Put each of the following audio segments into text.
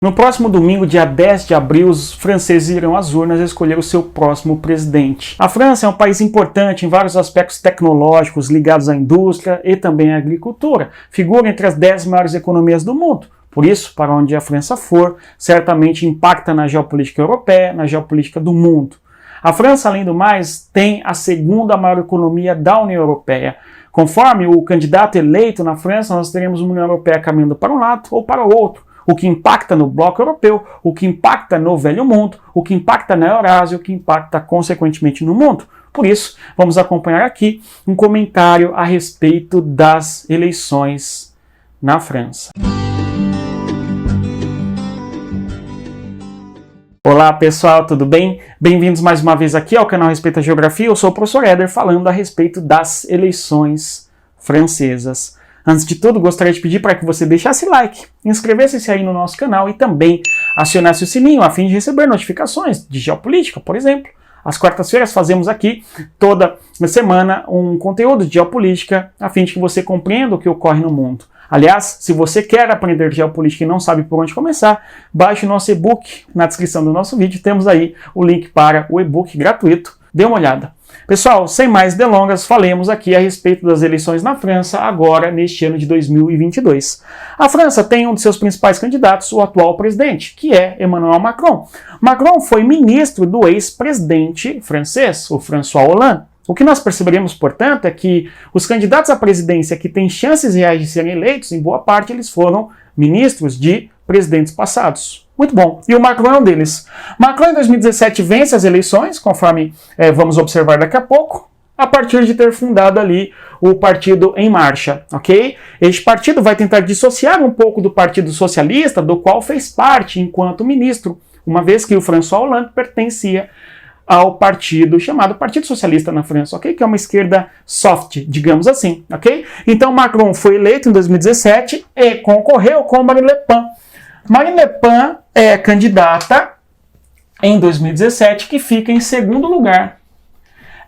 No próximo domingo, dia 10 de abril, os franceses irão às urnas escolher o seu próximo presidente. A França é um país importante em vários aspectos tecnológicos ligados à indústria e também à agricultura. Figura entre as 10 maiores economias do mundo. Por isso, para onde a França for, certamente impacta na geopolítica europeia, na geopolítica do mundo. A França, além do mais, tem a segunda maior economia da União Europeia. Conforme o candidato eleito na França, nós teremos uma União Europeia caminhando para um lado ou para o outro. O que impacta no bloco europeu, o que impacta no velho mundo, o que impacta na Eurásia, o que impacta consequentemente no mundo. Por isso, vamos acompanhar aqui um comentário a respeito das eleições na França. Olá pessoal, tudo bem? Bem-vindos mais uma vez aqui ao canal Respeito à Geografia. Eu sou o professor Éder falando a respeito das eleições francesas. Antes de tudo, gostaria de pedir para que você deixasse like, inscrevesse-se aí no nosso canal e também acionasse o sininho a fim de receber notificações de geopolítica, por exemplo. Às quartas-feiras fazemos aqui toda semana um conteúdo de geopolítica a fim de que você compreenda o que ocorre no mundo. Aliás, se você quer aprender geopolítica e não sabe por onde começar, baixe o nosso e-book. Na descrição do nosso vídeo temos aí o link para o e-book gratuito. Dê uma olhada. Pessoal, sem mais delongas, falemos aqui a respeito das eleições na França agora neste ano de 2022. A França tem um de seus principais candidatos, o atual presidente, que é Emmanuel Macron. Macron foi ministro do ex-presidente francês, o François Hollande. O que nós perceberemos, portanto, é que os candidatos à presidência que têm chances reais de serem eleitos, em boa parte, eles foram ministros de presidentes passados. Muito bom. E o Macron é um deles. Macron, em 2017, vence as eleições, conforme vamos observar daqui a pouco, a partir de ter fundado ali o Partido em Marcha, ok? Este partido vai tentar dissociar um pouco do Partido Socialista, do qual fez parte enquanto ministro, uma vez que o François Hollande pertencia ao partido chamado Partido Socialista na França, ok? Que é uma esquerda soft, digamos assim, ok? Então Macron foi eleito em 2017 e concorreu com Marine Le Pen. Marine Le Pen é candidata em 2017 que fica em segundo lugar.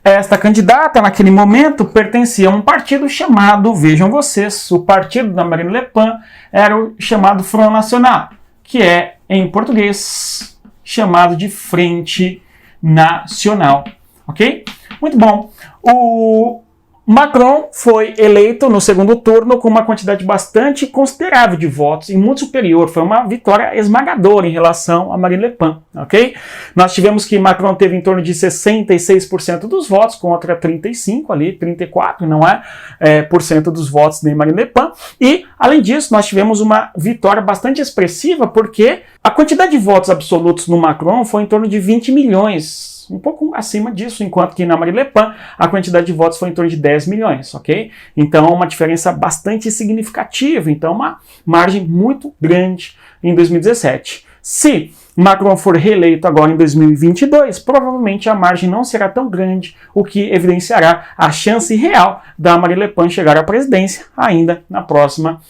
Esta candidata, naquele momento, pertencia a um partido chamado, vejam vocês, o partido da Marine Le Pen era o chamado Front National, que é, em português, chamado de Frente Nacional, ok? Muito bom. O Macron foi eleito no segundo turno com uma quantidade bastante considerável de votos e muito superior. Foi uma vitória esmagadora em relação a Marine Le Pen, ok? Nós tivemos que Macron teve em torno de 66% dos votos contra 35 ali, 34, não é? Por cento dos votos de Marine Le Pen. E, além disso, nós tivemos uma vitória bastante expressiva porque a quantidade de votos absolutos no Macron foi em torno de 20 milhões. Um pouco acima disso, enquanto que na Marine Le Pen a quantidade de votos foi em torno de 10 milhões, ok? Então, uma diferença bastante significativa, então uma margem muito grande em 2017. Se Macron for reeleito agora em 2022, provavelmente a margem não será tão grande, o que evidenciará a chance real da Marine Le Pen chegar à presidência ainda na próxima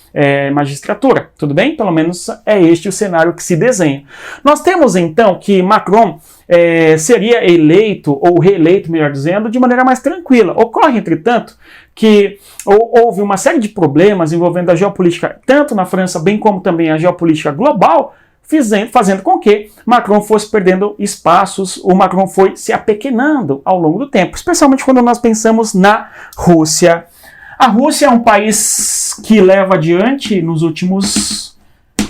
magistratura. Tudo bem? Pelo menos é este o cenário que se desenha. Nós temos então que Macron seria eleito, ou reeleito, melhor dizendo, de maneira mais tranquila. Ocorre, entretanto, que houve uma série de problemas envolvendo a geopolítica, tanto na França, bem como também a geopolítica global, fazendo com que Macron fosse perdendo espaços, o Macron foi se apequenando ao longo do tempo, especialmente quando nós pensamos na Rússia. A Rússia é um país que leva adiante nos últimos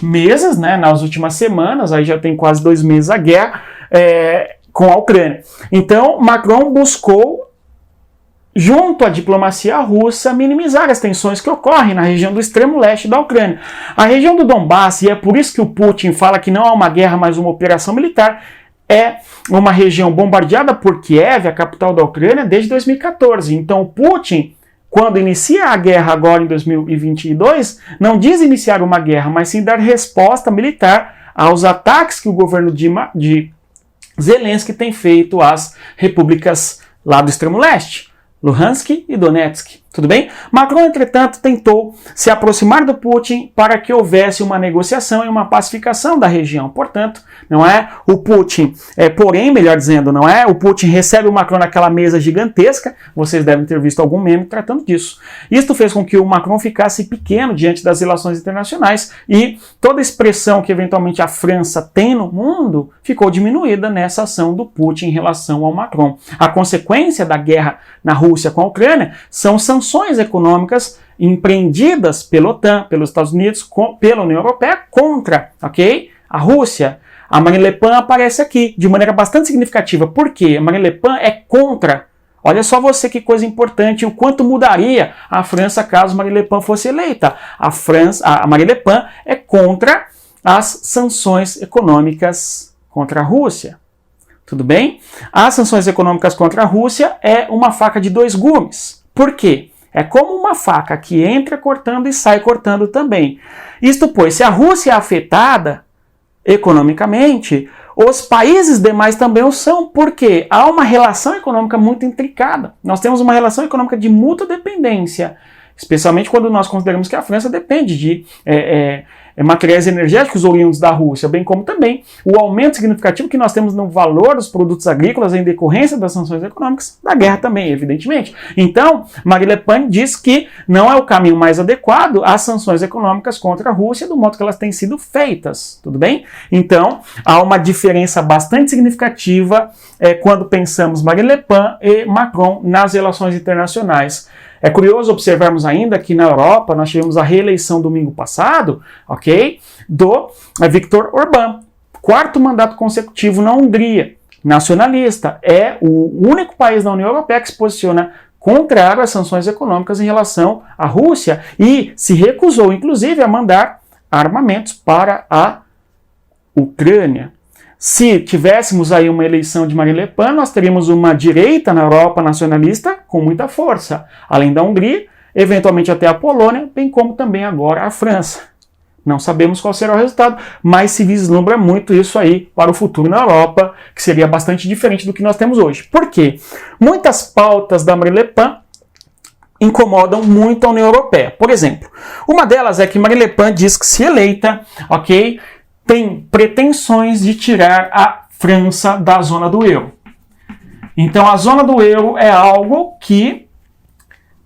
meses, né, nas últimas semanas, aí já tem quase 2 meses a guerra com a Ucrânia. Então, Macron buscou, junto à diplomacia russa, minimizar as tensões que ocorrem na região do extremo leste da Ucrânia. A região do Donbass, e é por isso que o Putin fala que não é uma guerra, mas uma operação militar, é uma região bombardeada por Kiev, a capital da Ucrânia, desde 2014. Então o Putin, quando inicia a guerra agora em 2022, não diz iniciar uma guerra, mas sim dar resposta militar aos ataques que o governo de Zelensky tem feito às repúblicas lá do extremo leste, Luhansk e Donetsk, Tudo bem? Macron, entretanto, tentou se aproximar do Putin para que houvesse uma negociação e uma pacificação da região. Portanto, não é o Putin, porém, melhor dizendo, não é? O Putin recebe o Macron naquela mesa gigantesca, vocês devem ter visto algum meme tratando disso. Isto fez com que o Macron ficasse pequeno diante das relações internacionais e toda a expressão que eventualmente a França tem no mundo ficou diminuída nessa ação do Putin em relação ao Macron. A consequência da guerra na Rússia com a Ucrânia são sanções econômicas empreendidas pela OTAN, pelos Estados Unidos, pela União Europeia contra, ok? A Rússia. A Marine Le Pen aparece aqui de maneira bastante significativa. Por quê? A Marine Le Pen é contra. Olha só você que coisa importante, o quanto mudaria a França caso Marine Le Pen fosse eleita. A Marine Le Pen é contra as sanções econômicas contra a Rússia. Tudo bem? As sanções econômicas contra a Rússia é uma faca de dois gumes. Por quê? É como uma faca que entra cortando e sai cortando também. Isto pois, se a Rússia é afetada economicamente, os países demais também o são, porque há uma relação econômica muito intricada. Nós temos uma relação econômica de mútua dependência, especialmente quando nós consideramos que a França depende de materiais energéticos oriundos da Rússia, bem como também o aumento significativo que nós temos no valor dos produtos agrícolas em decorrência das sanções econômicas, da guerra também, evidentemente. Então, Marine Le Pen diz que não é o caminho mais adequado as sanções econômicas contra a Rússia do modo que elas têm sido feitas, tudo bem? Então, há uma diferença bastante significativa quando pensamos Marine Le Pen e Macron nas relações internacionais. É curioso observarmos ainda que na Europa nós tivemos a reeleição domingo passado, ok, do Viktor Orbán, quarto mandato consecutivo na Hungria, nacionalista. É o único país da União Europeia que se posiciona contrário às sanções econômicas em relação à Rússia e se recusou, inclusive, a mandar armamentos para a Ucrânia. Se tivéssemos aí uma eleição de Marine Le Pen, nós teríamos uma direita na Europa nacionalista com muita força, além da Hungria, eventualmente até a Polônia, bem como também agora a França. Não sabemos qual será o resultado, mas se vislumbra muito isso aí para o futuro na Europa, que seria bastante diferente do que nós temos hoje. Por quê? Muitas pautas da Marine Le Pen incomodam muito a União Europeia. Por exemplo, uma delas é que Marine Le Pen diz que se eleita, ok, tem pretensões de tirar a França da zona do euro. Então a zona do euro é algo que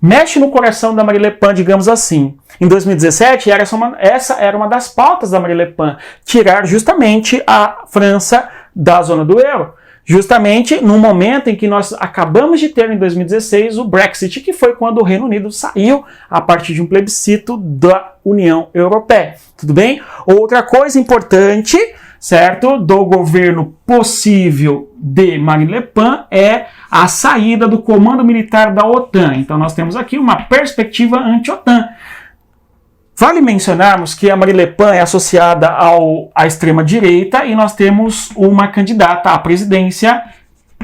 mexe no coração da Marine Le Pen, digamos assim. Em 2017, essa era uma das pautas da Marine Le Pen, tirar justamente a França da zona do euro. Justamente no momento em que nós acabamos de ter em 2016 o Brexit, que foi quando o Reino Unido saiu a partir de um plebiscito da União Europeia. Tudo bem? Outra coisa importante, certo, do governo possível de Marine Le Pen é a saída do comando militar da OTAN. Então nós temos aqui uma perspectiva anti-OTAN. Vale mencionarmos que a Marine Le Pen é associada à extrema-direita e nós temos uma candidata à presidência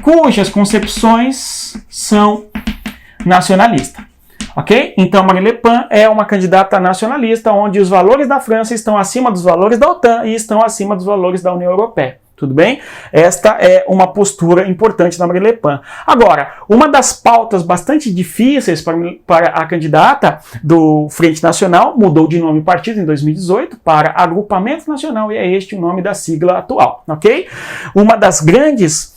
cujas concepções são nacionalistas. Ok? Então, Marine Le Pen é uma candidata nacionalista onde os valores da França estão acima dos valores da OTAN e estão acima dos valores da União Europeia. Tudo bem? Esta é uma postura importante da Marine Le Pen. Agora, uma das pautas bastante difíceis para a candidata do Frente Nacional, mudou de nome partido em 2018 para Agrupamento Nacional, e é este o nome da sigla atual, ok? Uma das grandes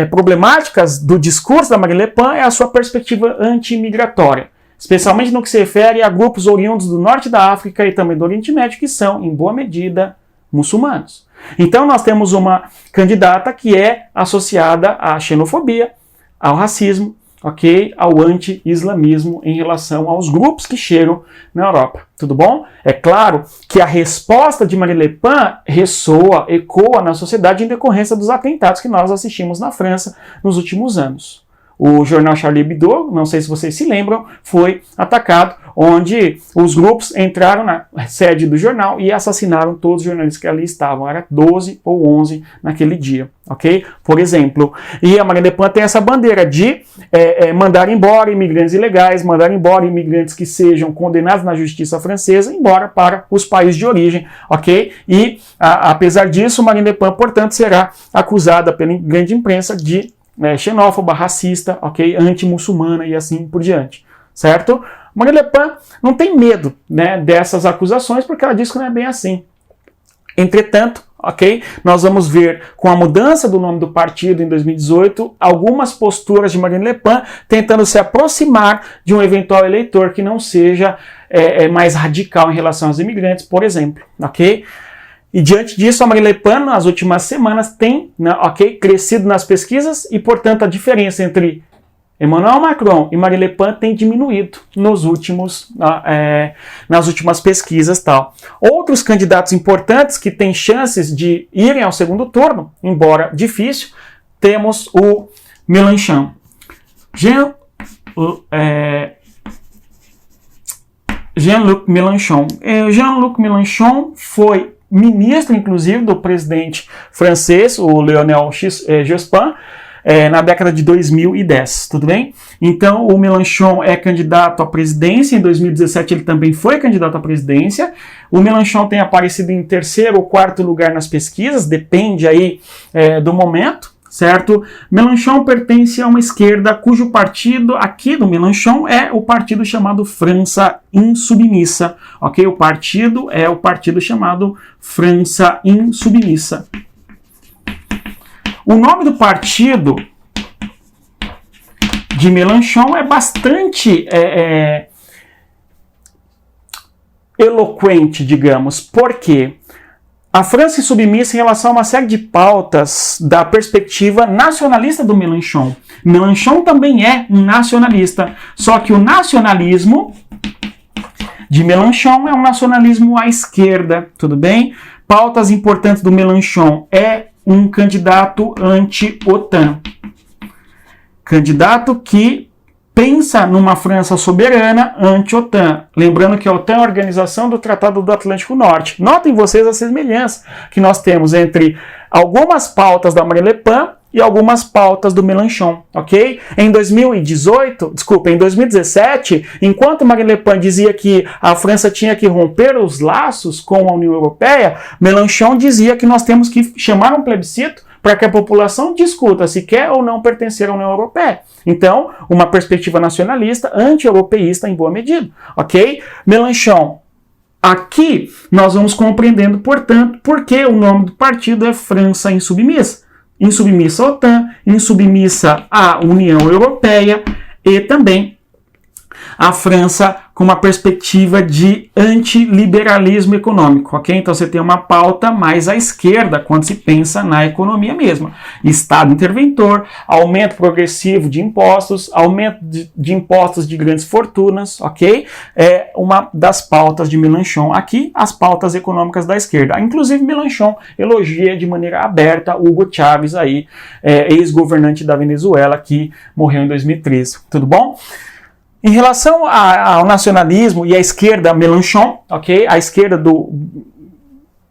problemáticas do discurso da Marine Le Pen é a sua perspectiva anti-imigratória, especialmente no que se refere a grupos oriundos do norte da África e também do Oriente Médio, que são, em boa medida, muçulmanos. Então nós temos uma candidata que é associada à xenofobia, ao racismo, ok, ao anti-islamismo em relação aos grupos que chegam na Europa. Tudo bom? É claro que a resposta de Marine Le Pen ecoa na sociedade em decorrência dos atentados que nós assistimos na França nos últimos anos. O jornal Charlie Hebdo, não sei se vocês se lembram, foi atacado, onde os grupos entraram na sede do jornal e assassinaram todos os jornalistas que ali estavam. Era 12 ou 11 naquele dia, ok? Por exemplo. E a Marine Le Pen tem essa bandeira de mandar embora imigrantes ilegais, mandar embora imigrantes que sejam condenados na justiça francesa, embora para os países de origem, ok? E, apesar disso, Marine Le Pen, portanto, será acusada pela grande imprensa de xenófoba, racista, ok? Anti-muçulmana e assim por diante. certo? Marine Le Pen não tem medo, né, dessas acusações, porque ela diz que não é bem assim. Entretanto, ok, nós vamos ver com a mudança do nome do partido em 2018, algumas posturas de Marine Le Pen tentando se aproximar de um eventual eleitor que não seja mais radical em relação aos imigrantes, por exemplo, ok? E diante disso, a Marine Le Pen, nas últimas semanas, tem, né, crescido nas pesquisas e, portanto, a diferença entre Emmanuel Macron e Marine Le Pen tem diminuído nas últimas pesquisas. Tal. Outros candidatos importantes que têm chances de irem ao segundo turno, embora difícil, temos o Mélenchon. Jean-Luc Mélenchon. Jean-Luc Mélenchon foi ministro, inclusive, do presidente francês, o Lionel Jospin, na década de 2010, tudo bem? Então, o Mélenchon é candidato à presidência, em 2017 ele também foi candidato à presidência. O Mélenchon tem aparecido em terceiro ou quarto lugar nas pesquisas, depende aí do momento, certo? Mélenchon pertence a uma esquerda cujo partido aqui do Mélenchon é o partido chamado França Insubmissa, ok? O partido é o partido chamado França Insubmissa. O nome do partido de Mélenchon é bastante eloquente, digamos, porque a França Insubmissa em relação a uma série de pautas da perspectiva nacionalista do Mélenchon. Mélenchon também é um nacionalista, só que o nacionalismo de Mélenchon é um nacionalismo à esquerda, tudo bem? Pautas importantes do Mélenchon é um candidato anti-OTAN. Candidato que pensa numa França soberana anti-OTAN. Lembrando que a OTAN é a Organização do Tratado do Atlântico Norte. Notem vocês a semelhança que nós temos entre algumas pautas da Marine Le Pen e algumas pautas do Mélenchon, ok? Em 2017, enquanto Marine Le Pen dizia que a França tinha que romper os laços com a União Europeia, Mélenchon dizia que nós temos que chamar um plebiscito para que a população discuta se quer ou não pertencer à União Europeia. Então, uma perspectiva nacionalista, anti-europeísta em boa medida, ok? Mélenchon. Aqui nós vamos compreendendo, portanto, por que o nome do partido é França Insubmissa. Insubmissa à OTAN, insubmissa à União Europeia e também a França com uma perspectiva de antiliberalismo econômico, ok? Então você tem uma pauta mais à esquerda quando se pensa na economia mesma. Estado interventor, aumento progressivo de impostos, aumento de impostos de grandes fortunas, ok? É uma das pautas de Mélenchon aqui, as pautas econômicas da esquerda. Inclusive Mélenchon elogia de maneira aberta Hugo Chávez aí, ex-governante da Venezuela, que morreu em 2013. Tudo bom? Em relação ao nacionalismo e à esquerda Mélenchon, ok? A esquerda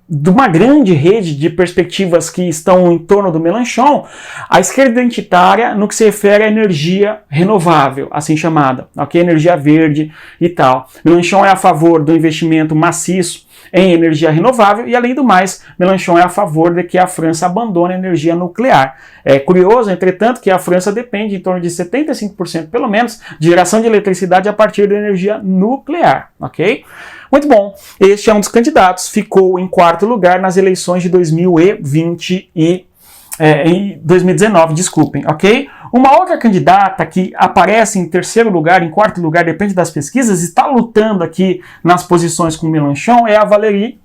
de uma grande rede de perspectivas que estão em torno do Mélenchon, a esquerda identitária no que se refere à energia renovável, assim chamada, ok? Energia verde e tal. Mélenchon é a favor do investimento maciço em energia renovável e, além do mais, Mélenchon é a favor de que a França abandone a energia nuclear. É curioso, entretanto, que a França depende em torno de 75%, pelo menos, de geração de eletricidade a partir da energia nuclear, ok? Muito bom, este é um dos candidatos, ficou em quarto lugar nas eleições de 2019, desculpem, ok? Uma outra candidata que aparece em terceiro lugar, em quarto lugar, depende das pesquisas, está lutando aqui nas posições com Mélenchon, é a Valérie,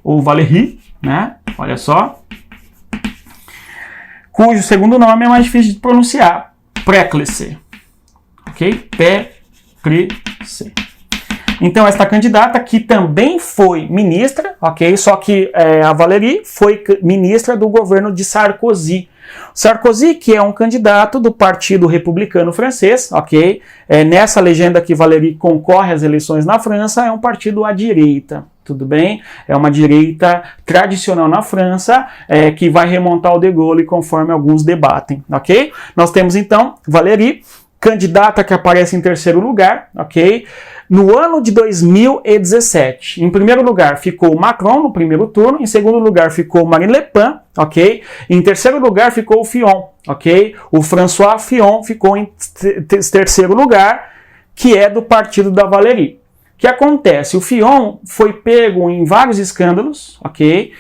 ou Valérie, né? Olha só. Cujo segundo nome é mais difícil de pronunciar, Pécresse, ok? Pécresse. Então, esta candidata que também foi ministra, ok? Só que a Valérie foi ministra do governo de Sarkozy. Sarkozy, que é um candidato do Partido Republicano Francês, ok? Nessa legenda que Valérie concorre às eleições na França, é um partido à direita, tudo bem? É uma direita tradicional na França, que vai remontar o de Gaulle conforme alguns debatem, ok? Nós temos então Valérie, candidata que aparece em terceiro lugar, ok? No ano de 2017, em primeiro lugar ficou Macron no primeiro turno, em segundo lugar ficou Marine Le Pen, ok? Em terceiro lugar ficou o Fillon, ok? O François Fillon ficou em terceiro lugar, que é do partido da Valéry. O que acontece? O Fillon foi pego em vários escândalos, ok?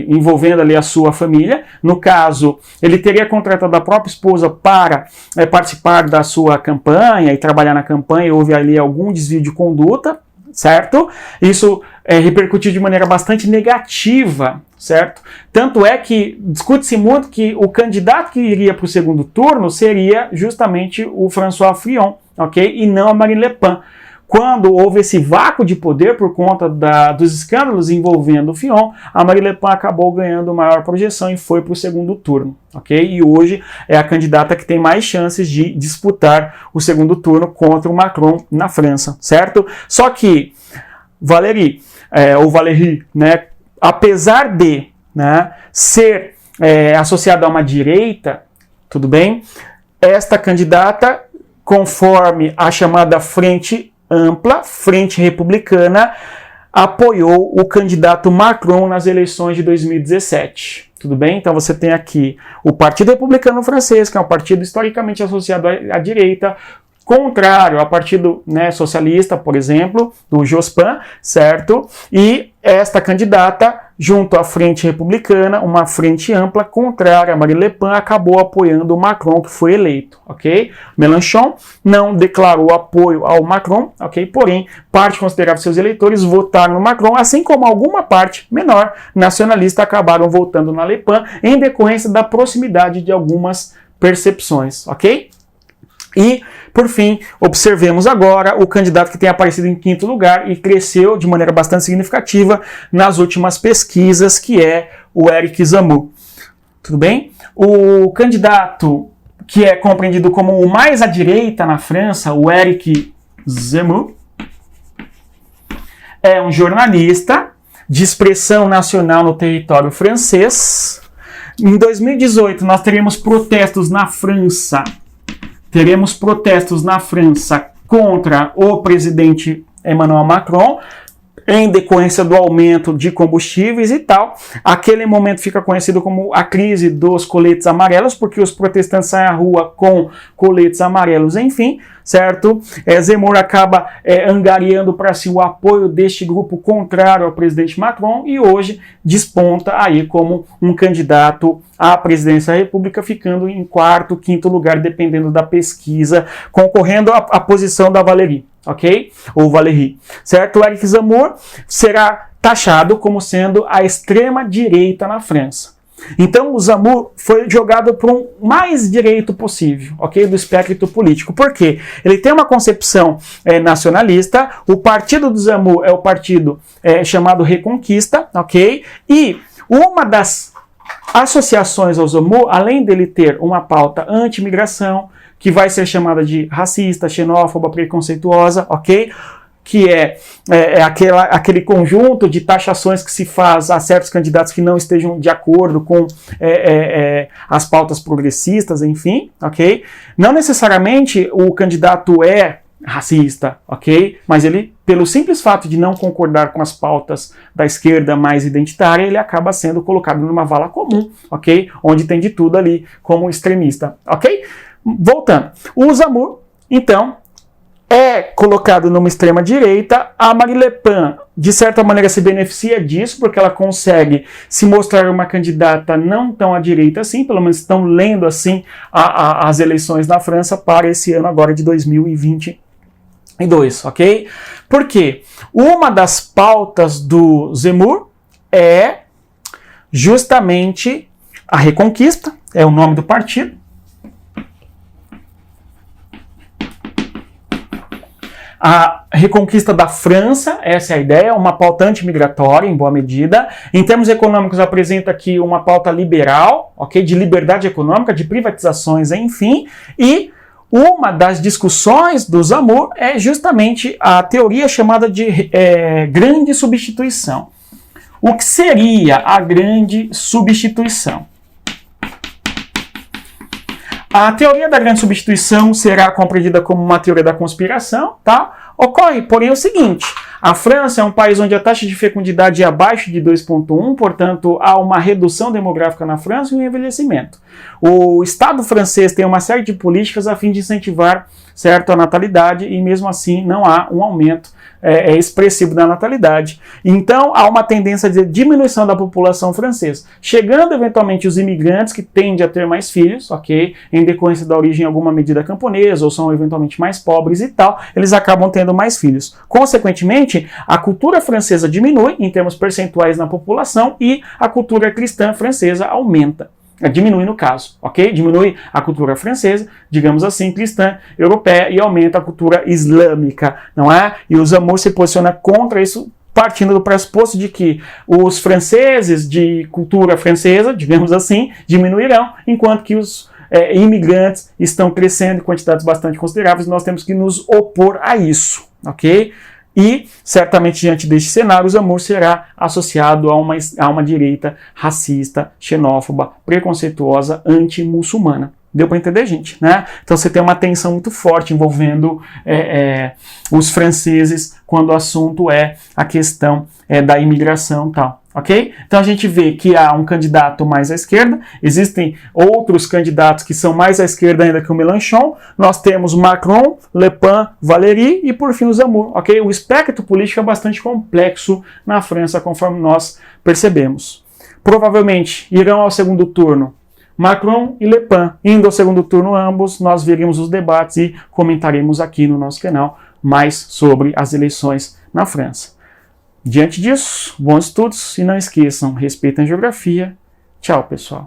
Envolvendo ali a sua família. No caso, ele teria contratado a própria esposa para participar da sua campanha e trabalhar na campanha, e houve ali algum desvio de conduta, certo? Isso repercutiu de maneira bastante negativa, certo? Tanto é que discute-se muito que o candidato que iria para o segundo turno seria justamente o François Fillon, ok? E não a Marine Le Pen. Quando houve esse vácuo de poder por conta dos escândalos envolvendo o Fillon, a Marine Le Pen acabou ganhando maior projeção e foi para o segundo turno, ok? E hoje é a candidata que tem mais chances de disputar o segundo turno contra o Macron na França, certo? Só que Valéry, né, apesar de, né, ser associada a uma direita, tudo bem? Esta candidata, conforme a chamada Frente Ampla, Frente Republicana, apoiou o candidato Macron nas eleições de 2017. Tudo bem? Então você tem aqui o Partido Republicano Francês, que é um partido historicamente associado à direita, contrário ao Partido, né, Socialista, por exemplo, do Jospin, certo? E esta candidata, junto à Frente Republicana, uma frente ampla, contrária a Marine Le Pen, acabou apoiando o Macron, que foi eleito, ok? Mélenchon não declarou apoio ao Macron, ok? Porém, parte considerável de seus eleitores votaram no Macron, assim como alguma parte menor nacionalista acabaram votando na Le Pen, em decorrência da proximidade de algumas percepções, ok? E, por fim, observemos agora o candidato que tem aparecido em quinto lugar e cresceu de maneira bastante significativa nas últimas pesquisas, que é o Éric Zemmour. Tudo bem? O candidato que é compreendido como o mais à direita na França, o Éric Zemmour, é um jornalista de expressão nacional no território francês. Em 2018, nós teremos protestos na França. Teremos protestos na França contra o presidente Emmanuel Macron, em decorrência do aumento de combustíveis e tal. Aquele momento fica conhecido como a crise dos coletes amarelos, porque os protestantes saem à rua com coletes amarelos, enfim, certo? Zemmour acaba angariando para si o apoio deste grupo contrário ao presidente Macron e hoje desponta aí como um candidato à presidência da República, ficando em quarto, quinto lugar, dependendo da pesquisa, concorrendo à posição da Valéry, ok? Ou Valéry, certo? O Éric Zemmour será taxado como sendo a extrema-direita na França. Então o Zemmour foi jogado para um mais direito possível, ok? Do espectro político. Por quê? Ele tem uma concepção nacionalista, o partido do Zemmour é o partido chamado Reconquista, ok? E uma das associações ao Zemmour, além dele ter uma pauta anti-imigração, que vai ser chamada de racista, xenófoba, preconceituosa, ok? Que é aquele conjunto de taxações que se faz a certos candidatos que não estejam de acordo com as pautas progressistas, enfim, ok? Não necessariamente o candidato é racista, ok? Mas ele, pelo simples fato de não concordar com as pautas da esquerda mais identitária, ele acaba sendo colocado numa vala comum, ok? Onde tem de tudo ali como extremista, ok? Voltando. O Zemmour, então, é colocado numa extrema-direita. A Marine Le Pen, de certa maneira, se beneficia disso, porque ela consegue se mostrar uma candidata não tão à direita assim, pelo menos estão lendo assim as eleições na França para esse ano agora de 2022, ok? Por quê? Uma das pautas do Zemmour é justamente a Reconquista, é o nome do partido. A reconquista da França, essa é a ideia, uma pauta anti-migratória, em boa medida. Em termos econômicos, apresenta aqui uma pauta liberal, ok, de liberdade econômica, de privatizações, enfim. E uma das discussões do Zemmour é justamente a teoria chamada de grande substituição. O que seria a grande substituição? A teoria da grande substituição será compreendida como uma teoria da conspiração, tá? Ocorre, porém, o seguinte: a França é um país onde a taxa de fecundidade é abaixo de 2,1, portanto, há uma redução demográfica na França e um envelhecimento. O Estado francês tem uma série de políticas a fim de incentivar, certo, a natalidade, e mesmo assim não há um aumento expressivo da natalidade. Então, há uma tendência de diminuição da população francesa, chegando eventualmente os imigrantes que tendem a ter mais filhos, ok? Em decorrência da origem em alguma medida camponesa, ou são eventualmente mais pobres e tal, eles acabam tendo mais filhos. Consequentemente, a cultura francesa diminui em termos percentuais na população e a cultura cristã francesa aumenta. Diminui no caso, ok? Diminui a cultura francesa, digamos assim, cristã, europeia, e aumenta a cultura islâmica, não é? E o Zamor se posiciona contra isso, partindo do pressuposto de que os franceses de cultura francesa, digamos assim, diminuirão, enquanto que os imigrantes estão crescendo em quantidades bastante consideráveis. Nós temos que nos opor a isso, ok? E, certamente, diante deste cenário, o Zamor será associado a uma direita racista, xenófoba, preconceituosa, anti-muçulmana. Deu para entender, gente? Né? Então você tem uma tensão muito forte envolvendo os franceses quando o assunto é a questão da imigração e tal. Ok? Então a gente vê que há um candidato mais à esquerda, existem outros candidatos que são mais à esquerda ainda que o Mélenchon, nós temos Macron, Le Pen, Valéry e por fim o Zamor. Ok? O espectro político é bastante complexo na França, conforme nós percebemos. Provavelmente irão ao segundo turno Macron e Le Pen. Indo ao segundo turno ambos, nós veremos os debates e comentaremos aqui no nosso canal mais sobre as eleições na França. Diante disso, bons estudos e não esqueçam, respeitem a geografia. Tchau, pessoal.